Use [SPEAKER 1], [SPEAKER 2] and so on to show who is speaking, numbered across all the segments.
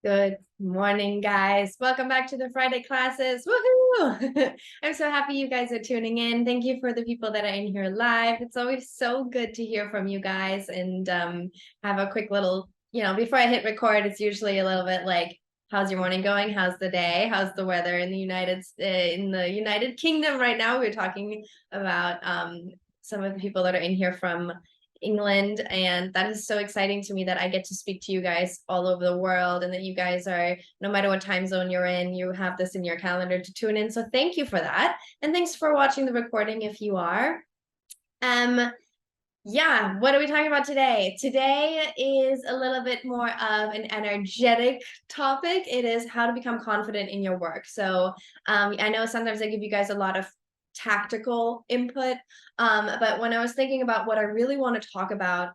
[SPEAKER 1] Good morning, guys. Welcome back to the Friday classes. Woohoo! I'm so happy you guys are tuning in. Thank you for the people that are in here live. It's always so good to hear from you guys and have a quick little, before I hit record, it's usually a little bit like, how's your morning going? How's the day? How's the weather in the United Kingdom right now? We're talking about some of the people that are in here from England, and that is so exciting to me that I get to speak to you guys all over the world, and that you guys are, no matter what time zone you're in, you have this in your calendar to tune in. So thank you for that, and thanks for watching the recording if you are. Yeah, what are we talking about today? Today is a little bit more of an energetic topic. It is how to become confident in your work. So I know sometimes I give you guys a lot of tactical input, but when I was thinking about what I really want to talk about,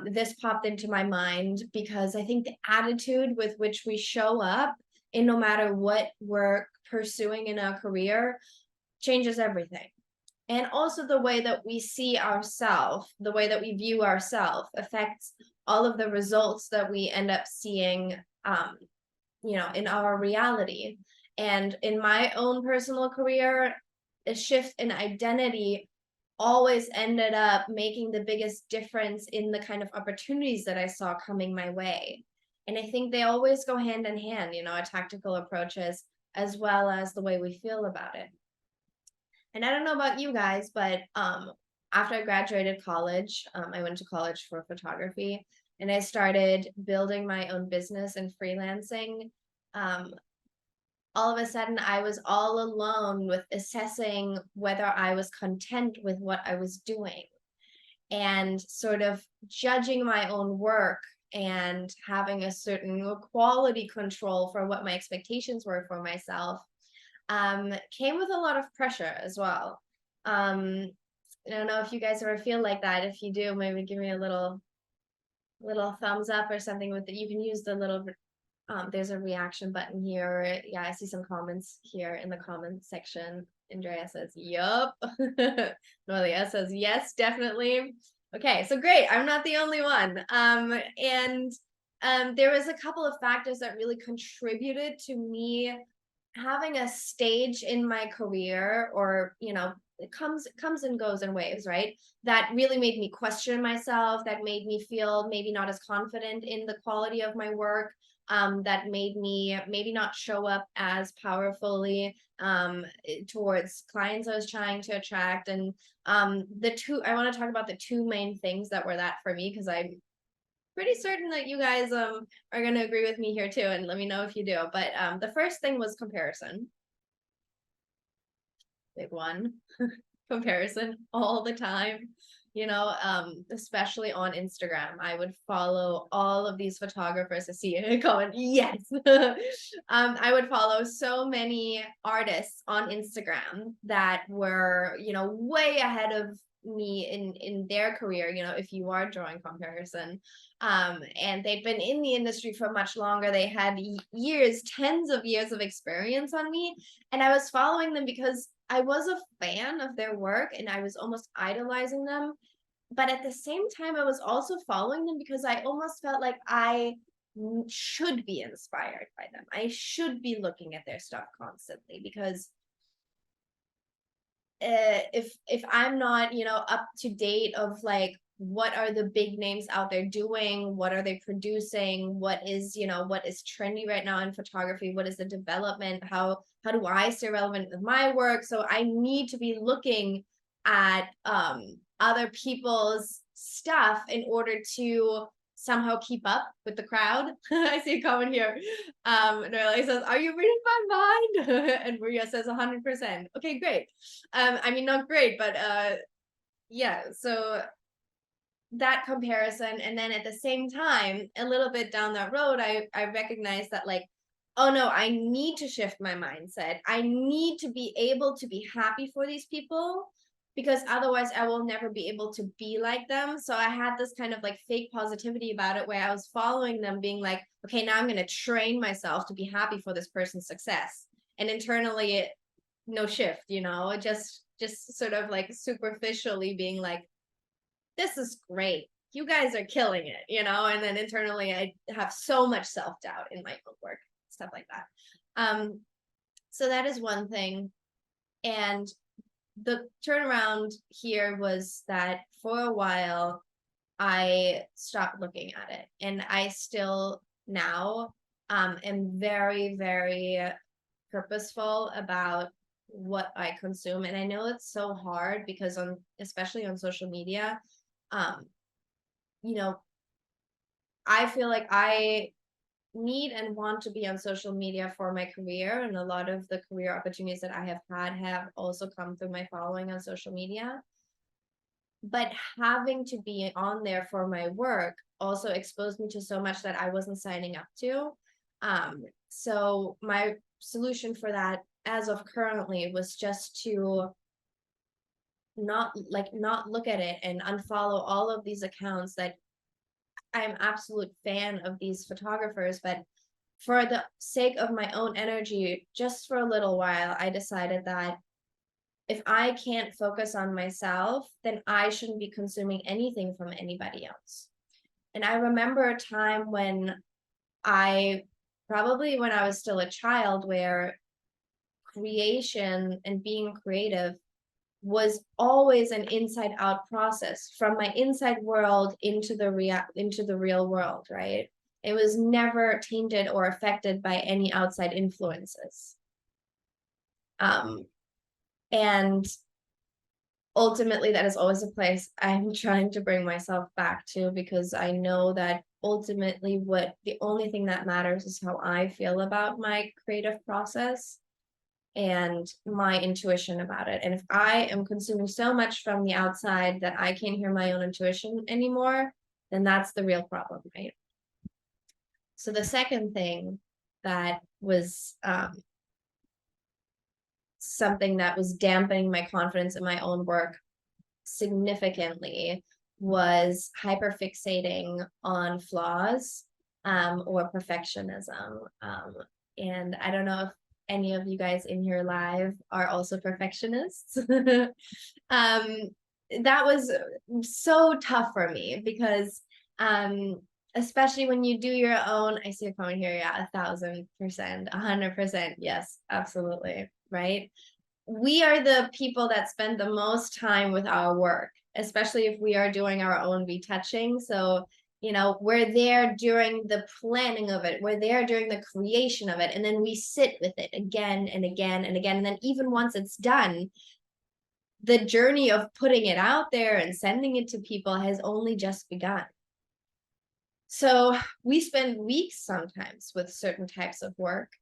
[SPEAKER 1] this popped into my mind because I think the attitude with which we show up in no matter what we're pursuing in our career changes everything. And also the way that we see ourselves, the way that we view ourselves affects all of the results that we end up seeing, in our reality. And in my own personal career, a shift in identity always ended up making the biggest difference in the kind of opportunities that I saw coming my way. And I think they always go hand in hand, our tactical approaches, as well as the way we feel about it. And I don't know about you guys, but after I graduated college, I went to college for photography, and I started building my own business and freelancing. All of a sudden, I was all alone with assessing whether I was content with what I was doing, and sort of judging my own work and having a certain quality control for what my expectations were for myself came with a lot of pressure as well. I don't know if you guys ever feel like that. If you do, maybe give me a little thumbs up or something with it. You can use the little there's a reaction button here. Yeah, I see some comments here in the comment section. Andrea says, yup. Noelia says, yes, definitely. Okay, so great. I'm not the only one. There was a couple of factors that really contributed to me having a stage in my career, or it comes and goes in waves, right? That really made me question myself, that made me feel maybe not as confident in the quality of my work, that made me maybe not show up as powerfully towards clients I was trying to attract. And I want to talk about the two main things that were that for me, because I'm pretty certain that you guys are going to agree with me here too, and let me know if you do. But the first thing was comparison. Big one. Comparison all the time, especially on Instagram. I would follow all of these photographers to see a comment. Yes. I would follow so many artists on Instagram that were, way ahead of me in their career, if you are drawing comparison. And they've been in the industry for much longer. They had years, tens of years of experience on me. And I was following them because I was a fan of their work and I was almost idolizing them. But at the same time, I was also following them because I almost felt like I should be inspired by them. I should be looking at their stuff constantly, because if I'm not, up to date of like, what are the big names out there doing, what are they producing, what is trendy right now in photography, what is the development, how do I stay relevant with my work? So I need to be looking at other people's stuff in order to somehow keep up with the crowd. I see a comment here. Noelia says, are you reading my mind? And Maria says 100%. Okay, great. I mean, not great, but yeah, so that comparison. And then at the same time, a little bit down that road, I recognized that, like, oh no, I need to shift my mindset. I need to be able to be happy for these people, because otherwise I will never be able to be like them. So I had this kind of like fake positivity about it, where I was following them being like, okay, now I'm going to train myself to be happy for this person's success. And internally, no shift, just sort of like superficially being like, this is great. you guys are killing it, and then internally I have so much self-doubt in my own work, stuff like that. So that is one thing. And the turnaround here was that for a while I stopped looking at it, and I still now am very, very purposeful about what I consume. And I know it's so hard because especially on social media, um, I feel like I need and want to be on social media for my career, and a lot of the career opportunities that I have had have also come through my following on social media. But having to be on there for my work also exposed me to so much that I wasn't signing up to. So my solution for that as of currently was just to not look at it and unfollow all of these accounts that I'm absolute fan of these photographers, but for the sake of my own energy, just for a little while, I decided that if I can't focus on myself, then I shouldn't be consuming anything from anybody else. And I remember a time when probably when I was still a child, where creation and being creative was always an inside out process from my inside world into the real world, right? It was never tainted or affected by any outside influences. And ultimately, that is always a place I'm trying to bring myself back to, because I know that ultimately the only thing that matters is how I feel about my creative process and my intuition about it. And if I am consuming so much from the outside that I can't hear my own intuition anymore, then that's the real problem, right? So the second thing that was something that was dampening my confidence in my own work significantly was hyperfixating on flaws or perfectionism. And I don't know if any of you guys in here live are also perfectionists. That was so tough for me because especially when you do your own, I see a comment here, yeah, 1,000%, 100%, yes, absolutely, right? We are the people that spend the most time with our work, especially if we are doing our own retouching. So, we're there during the planning of it, we're there during the creation of it, and then we sit with it again and again and again. And then even once it's done, the journey of putting it out there and sending it to people has only just begun. So we spend weeks sometimes with certain types of work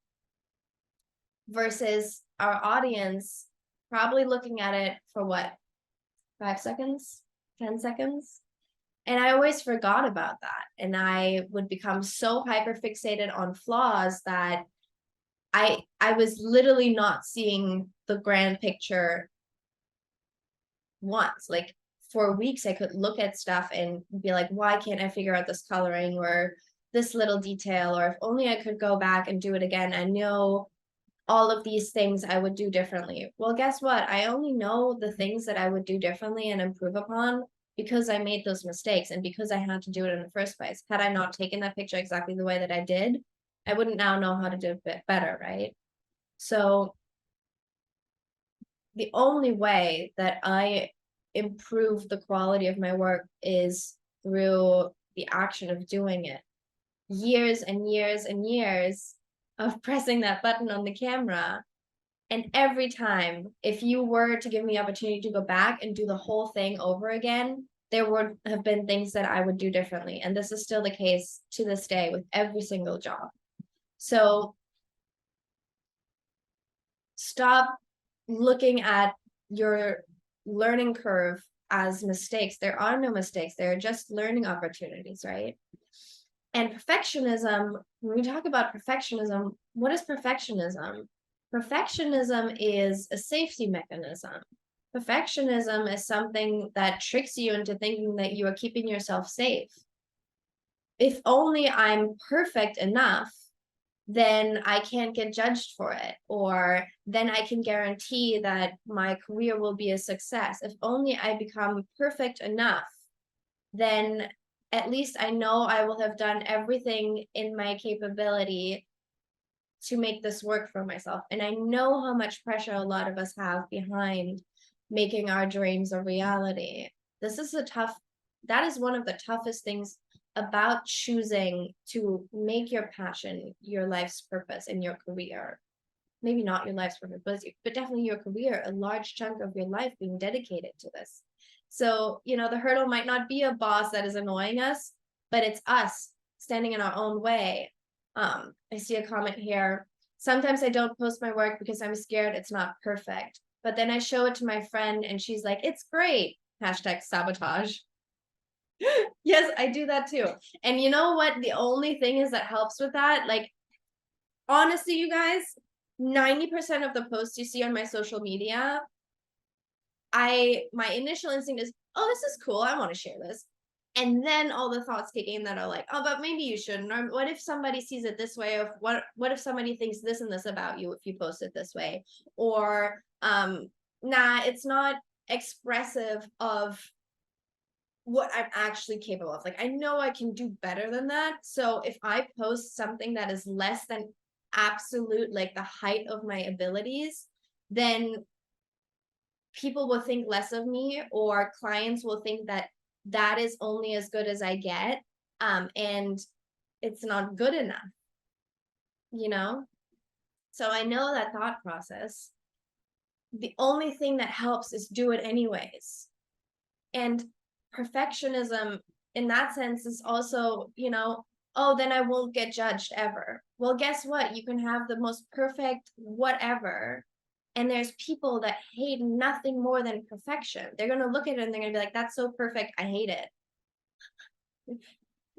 [SPEAKER 1] versus our audience probably looking at it for what, 5 seconds, 10 seconds. And I always forgot about that. And I would become so hyper fixated on flaws that I was literally not seeing the grand picture once. Like for weeks, I could look at stuff and be like, why can't I figure out this coloring or this little detail? Or if only I could go back and do it again. I know all of these things I would do differently. Well, guess what? I only know the things that I would do differently and improve upon because I made those mistakes and because I had to do it in the first place. Had I not taken that picture exactly the way that I did, I wouldn't now know how to do it better, right? So the only way that I improve the quality of my work is through the action of doing it. Years and years and years of pressing that button on the camera. And every time, if you were to give me the opportunity to go back and do the whole thing over again, there would have been things that I would do differently. And this is still the case to this day with every single job. So stop looking at your learning curve as mistakes. There are no mistakes. There are just learning opportunities, right? And perfectionism, when we talk about perfectionism, what is perfectionism? Perfectionism is a safety mechanism. Perfectionism is something that tricks you into thinking that you are keeping yourself safe. If only I'm perfect enough, then I can't get judged for it, or then I can guarantee that my career will be a success. If only I become perfect enough, then at least I know I will have done everything in my capability to make this work for myself. And I know how much pressure a lot of us have behind making our dreams a reality. This is that is one of the toughest things about choosing to make your passion your life's purpose in your career. Maybe not your life's purpose, but definitely your career, a large chunk of your life being dedicated to this. So, the hurdle might not be a boss that is annoying us, but it's us standing in our own way. I see a comment here. Sometimes I don't post my work because I'm scared it's not perfect. But then I show it to my friend and she's like, it's great. Hashtag sabotage. Yes, I do that too. And you know what? The only thing is that helps with that, like, honestly, you guys, 90% of the posts you see on my social media, my initial instinct is, oh, this is cool. I want to share this. And then all the thoughts kick in that are like, oh, but maybe you shouldn't. Or what if somebody sees it this way? Or what if somebody thinks this and this about you if you post it this way? Or nah, it's not expressive of what I'm actually capable of. Like, I know I can do better than that. So if I post something that is less than absolute, like the height of my abilities, then people will think less of me, or clients will think that that is only as good as I get. And it's not good enough, you know? So I know that thought process. The only thing that helps is do it anyways. And perfectionism in that sense is also, oh, then I won't get judged ever. Well, guess what? You can have the most perfect whatever. And there's people that hate nothing more than perfection. They're going to look at it and they're going to be like, that's so perfect. I hate it.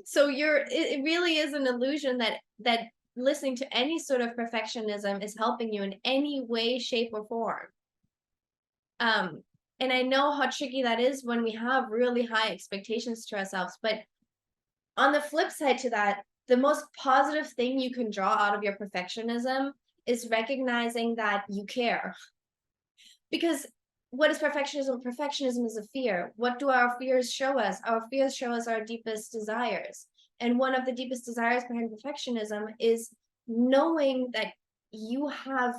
[SPEAKER 1] So it really is an illusion that listening to any sort of perfectionism is helping you in any way, shape, or form. And I know how tricky that is when we have really high expectations to ourselves. But on the flip side to that, the most positive thing you can draw out of your perfectionism is recognizing that you care. Because what is perfectionism? Perfectionism is a fear. What do our fears show us? Our fears show us our deepest desires. And one of the deepest desires behind perfectionism is knowing that you have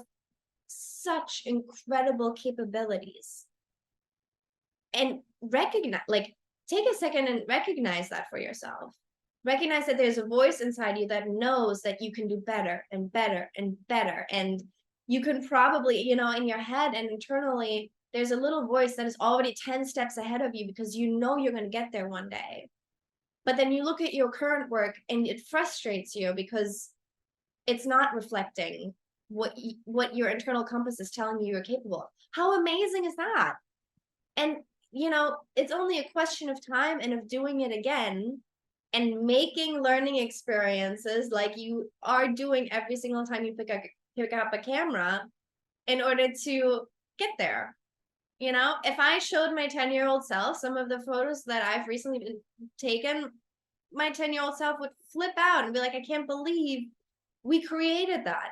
[SPEAKER 1] such incredible capabilities. And take a second and recognize that for yourself. Recognize that there's a voice inside you that knows that you can do better and better and better. And you can probably, in your head and internally, there's a little voice that is already 10 steps ahead of you because you know you're going to get there one day. But then you look at your current work and it frustrates you because it's not reflecting what your internal compass is telling you you're capable of. How amazing is that? And it's only a question of time and of doing it again and making learning experiences like you are doing every single time you pick up a camera in order to get there. If I showed my 10-year-old self some of the photos that I've recently been taken, my 10-year-old self would flip out and be like, I can't believe we created that.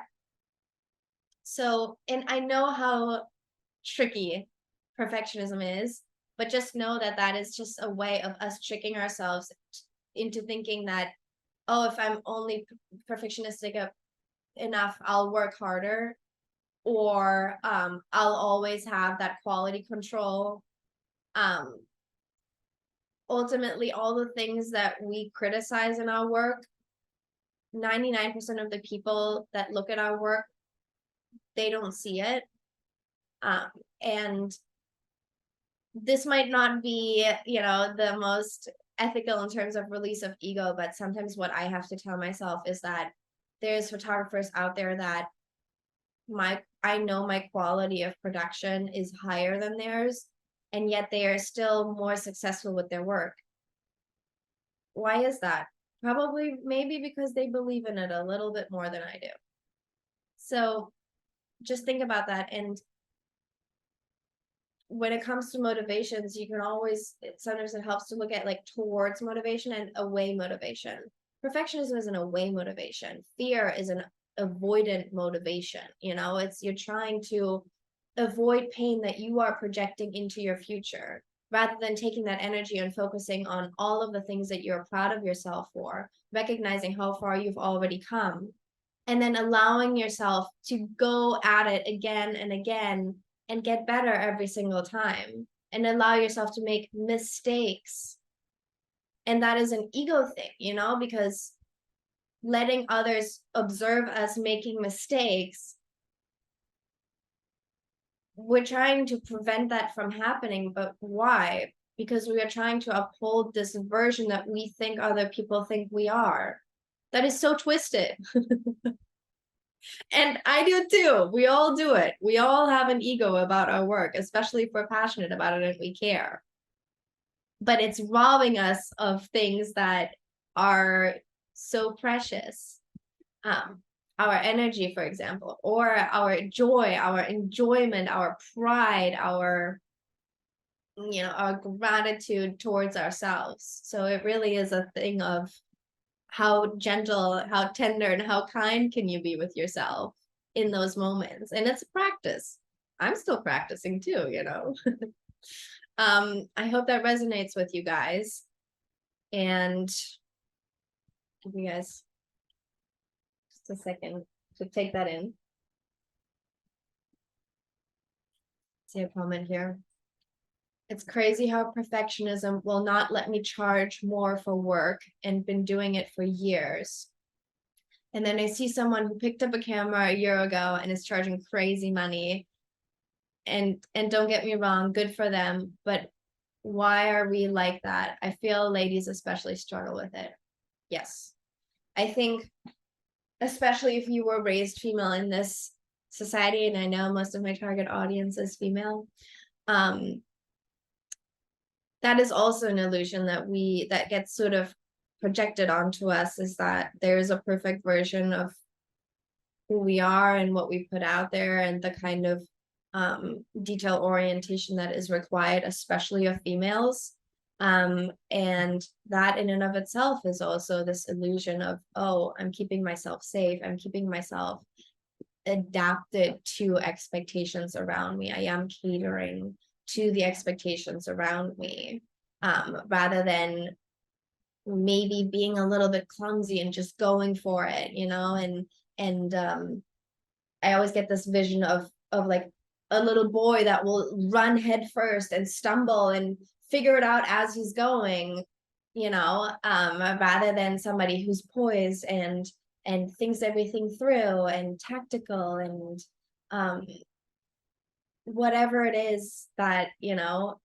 [SPEAKER 1] So, and I know how tricky perfectionism is, but just know that that is just a way of us tricking ourselves into thinking that, oh, if I'm only perfectionistic enough, I'll work harder, or I'll always have that quality control. Ultimately, all the things that we criticize in our work, 99% of the people that look at our work, they don't see it. And this might not be, the most ethical in terms of release of ego, but sometimes what I have to tell myself is that there's photographers out there that I know my quality of production is higher than theirs, and yet they are still more successful with their work. Why is that? Probably maybe because they believe in it a little bit more than I do. So just think about that. And when it comes to motivations, you can always, sometimes it helps to look at towards motivation and away motivation. Perfectionism is an away motivation. Fear is an avoidant motivation. You're trying to avoid pain that you are projecting into your future. rather than taking that energy and focusing on all of the things that you're proud of yourself for, recognizing how far you've already come, and then allowing yourself to go at it again and again and get better every single time, and allow yourself to make mistakes. And that is an ego thing, you know, because letting others observe us making mistakes, we're trying to prevent that from happening. But why? Because we are trying to uphold this version that we think other people think we are. That is so twisted. And I do too. We all do it. We all have an ego about our work, especially if we're passionate about it and we care. But it's robbing us of things that are so precious. Our energy, for example, or our joy, our enjoyment, our pride, our, you know, our gratitude towards ourselves. So it really is a thing of how gentle, how tender, and how kind can you be with yourself in those moments. And it's a practice. I'm still practicing too, you know. I hope that resonates with you guys. And give you guys just a second to take that in. See a comment here. It's crazy how perfectionism will not let me charge more for work and been doing it for years. And then I see someone who picked up a camera a year ago and is charging crazy money. And don't get me wrong, good for them. But why are we like that? I feel ladies especially struggle with it. Yes. I think, especially if you were raised female in this society, and I know most of my target audience is female, that is also an illusion that gets sort of projected onto us, is that there's a perfect version of who we are and what we put out there, and the kind of detail orientation that is required, especially of females. And that in and of itself is also this illusion of, oh, I'm keeping myself safe, I'm keeping myself adapted to expectations around me, I am catering to the expectations around me, rather than maybe being a little bit clumsy and just going for it, you know. And I always get this vision of like a little boy that will run head first and stumble and figure it out as he's going, you know, rather than somebody who's poised and thinks everything through and tactical and whatever it is that, you know,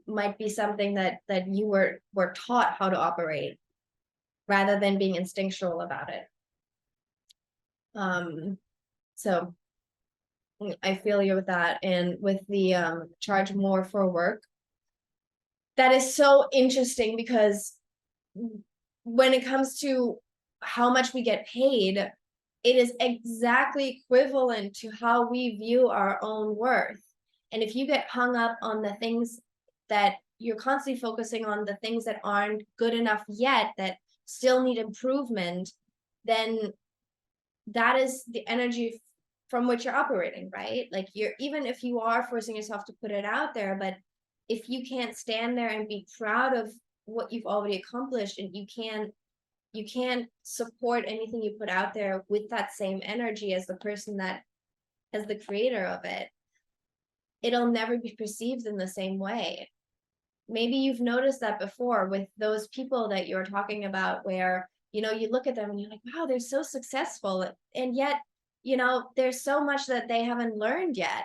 [SPEAKER 1] might be something that you were taught how to operate, rather than being instinctual about it. So I feel you with that. And with the charge more for work, that is so interesting, because when it comes to how much we get paid, it is exactly equivalent to how we view our own worth. And if you get hung up on the things that you're constantly focusing on, the things that aren't good enough yet, that still need improvement, then that is the energy from which you're operating, right? Like, you're, even if you are forcing yourself to put it out there, but if you can't stand there and be proud of what you've already accomplished, and you can't support anything you put out there with that same energy as the person that, as the creator of it, it'll never be perceived in the same way. Maybe you've noticed that before with those people that you're talking about, where, you know, you look at them and you're like, wow, they're so successful, and yet, you know, there's so much that they haven't learned yet,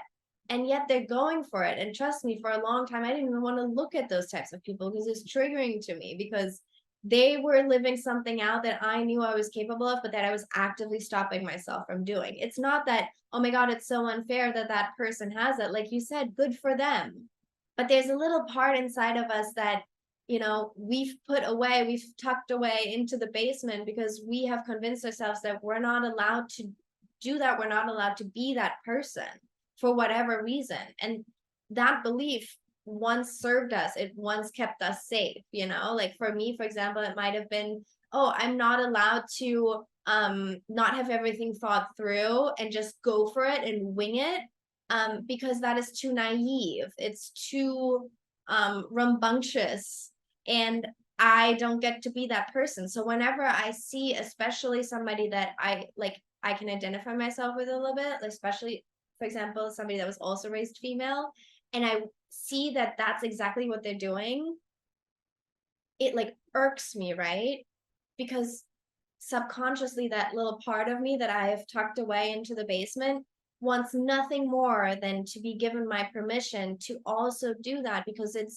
[SPEAKER 1] and yet they're going for it. And trust me, for a long time I didn't even want to look at those types of people, because it's triggering to me, because they were living something out that I knew I was capable of, but that I was actively stopping myself from doing. It's not that, oh my God, it's so unfair that that person has it. Like you said, good for them. But there's a little part inside of us that, you know, we've put away, we've tucked away into the basement, because we have convinced ourselves that we're not allowed to do that. We're not allowed to be that person for whatever reason. And that belief once served us, it once kept us safe, you know. Like for me, for example, it might have been, oh, I'm not allowed to not have everything thought through and just go for it and wing it, because that is too naive. It's too rambunctious, and I don't get to be that person. So whenever I see, especially somebody that I can identify myself with a little bit, especially, for example, somebody that was also raised female, and I see that that's exactly what they're doing, it like irks me, right? Because subconsciously, that little part of me that I have tucked away into the basement wants nothing more than to be given my permission to also do that, because it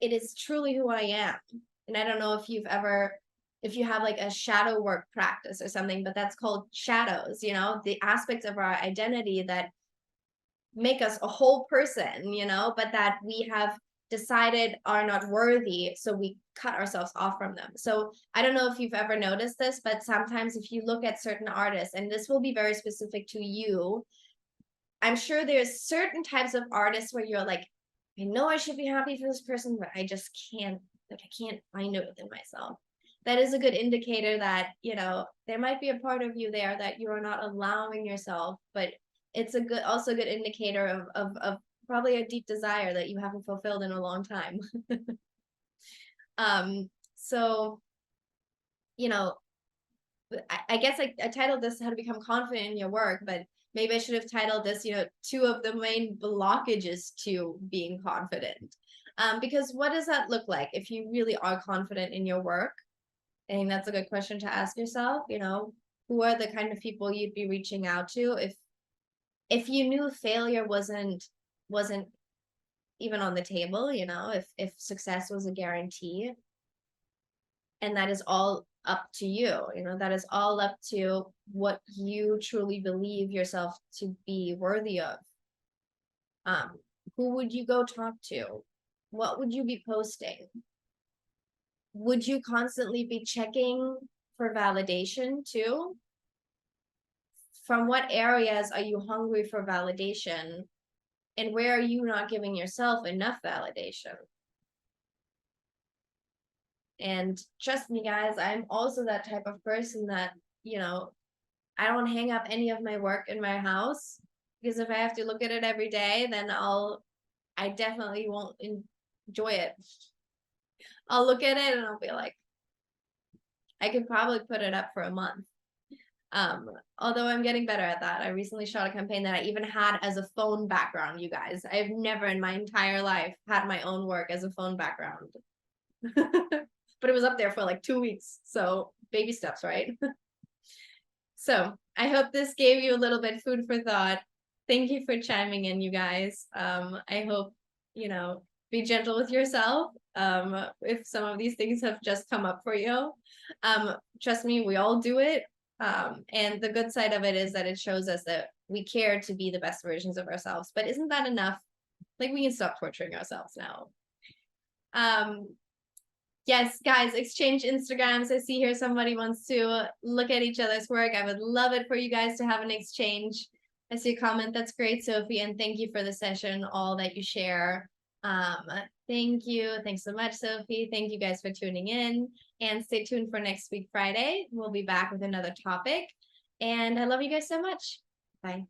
[SPEAKER 1] is truly who I am. And I don't know if if you have like a shadow work practice or something, but that's called shadows, the aspects of our identity that make us a whole person, but that we have decided are not worthy. So we cut ourselves off from them. So I don't know if you've ever noticed this, but sometimes if you look at certain artists, and this will be very specific to you, I'm sure there's certain types of artists where you're like, I know I should be happy for this person, but I just can't, like, I can't find it within myself. That is a good indicator that, there might be a part of you there that you are not allowing yourself, but it's also a good indicator of probably a deep desire that you haven't fulfilled in a long time. So, you know, I guess I titled this How to Become Confident in Your Work, but maybe I should have titled this, two of the main blockages to being confident. Because what does that look like if you really are confident in your work? I think that's a good question to ask yourself. Who are the kind of people you'd be reaching out to if you knew failure wasn't even on the table, if success was a guarantee, and that is all up to you, that is all up to what you truly believe yourself to be worthy of. Who would you go talk to? What would you be posting? Would you constantly be checking for validation too? From what areas are you hungry for validation, and where are you not giving yourself enough validation? And trust me, guys, I'm also that type of person that, I don't hang up any of my work in my house, because if I have to look at it every day, then I definitely won't enjoy it. I'll look at it and I'll be like, I could probably put it up for a month. Although I'm getting better at that. I recently shot a campaign that I even had as a phone background, you guys. I've never in my entire life had my own work as a phone background. But it was up there for like 2 weeks. So baby steps, right? So I hope this gave you a little bit food for thought. Thank you for chiming in, you guys. I hope, be gentle with yourself. If some of these things have just come up for you, trust me, we all do it. And the good side of it is that it shows us that we care to be the best versions of ourselves. But isn't that enough? Like, we can stop torturing ourselves now. Yes, guys, exchange Instagrams. I see here somebody wants to look at each other's work. I would love it for you guys to have an exchange. I see a comment. That's great, Sophie, and thank you for the session, all that you share. Thank you. Thanks so much, Sophie. Thank you guys for tuning in, and stay tuned for next week, Friday. We'll be back with another topic, and I love you guys so much. Bye.